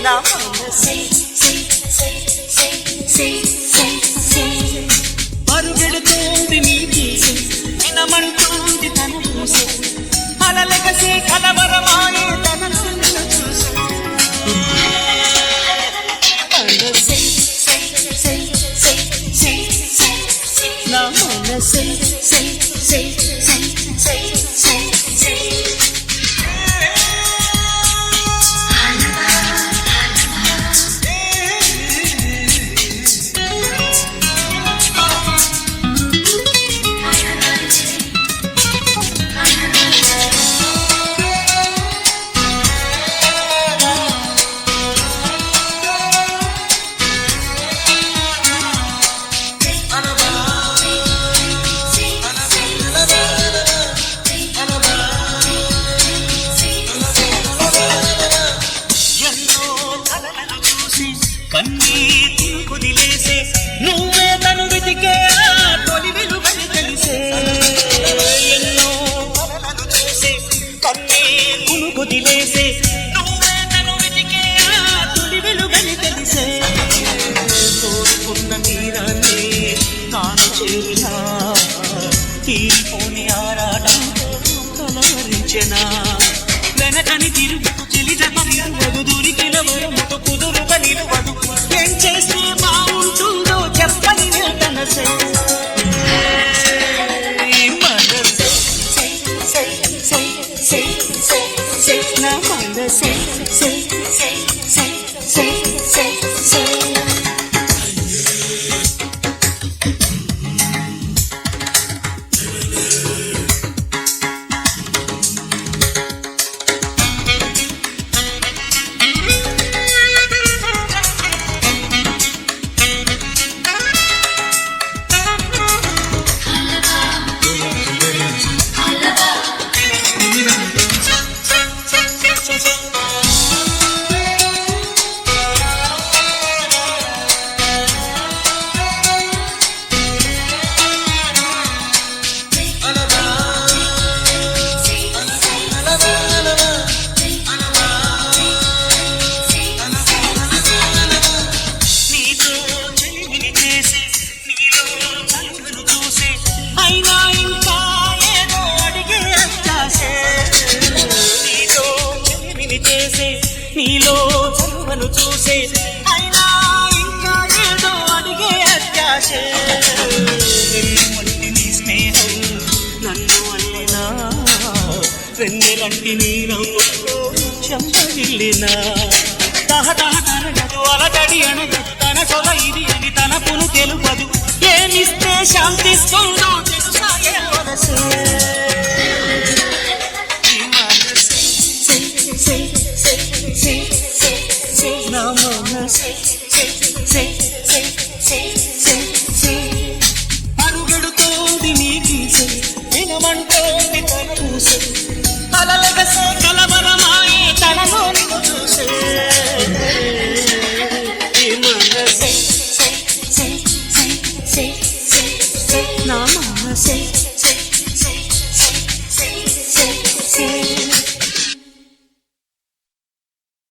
నా మనసే పరుగెడుతోంది నీ తీసి వినమంటోంది తన పూసే అలలెగసే కలవరమాయే తన నన్ను చూసే నా మనసే కన్నీటిని కుదిలేసే నువ్వే తను వెతికే తొలి వెలుగని తెలిసే ఎన్నో కలలను చూసే కన్నీటిని కుదిలేసే నువ్వే తను వెతికే తొలి వెలుగని తెలిసే కోరుకున్న తీరాన్ని తాను చేరినా తీరిపోని ఆరాటంతో కలవరించెనా వెనకని తిరుగుతూ చెలిజమ నిలువదు దూరికిన వరముతో కుదురుగా నిలువదు ఏం చేస్తే బాగుంటుందో చెప్పని తనసే నా మనసే నీలో చలువను చూసే అయినా ఇంకా ఏదో అడిగే అత్యాశే నీ స్నేహం నన్ను అల్లినా వెన్నెలంటి నీ నవ్వుతో చెంపగిల్లినా తరగదు అలటడి అనగదు తన సొల ఇది అని తన పును తెలుపదు ఏమిస్తే శాంతిస్తుందో తెలుసాగే వలసే నా మనసే పరుగెడుతోంది నీ గీసే వినమంటోంది తన పూసే అలలెగసే కలవరమాయే తనలో నిన్ను చూసే ఈ మనసే నా మనసే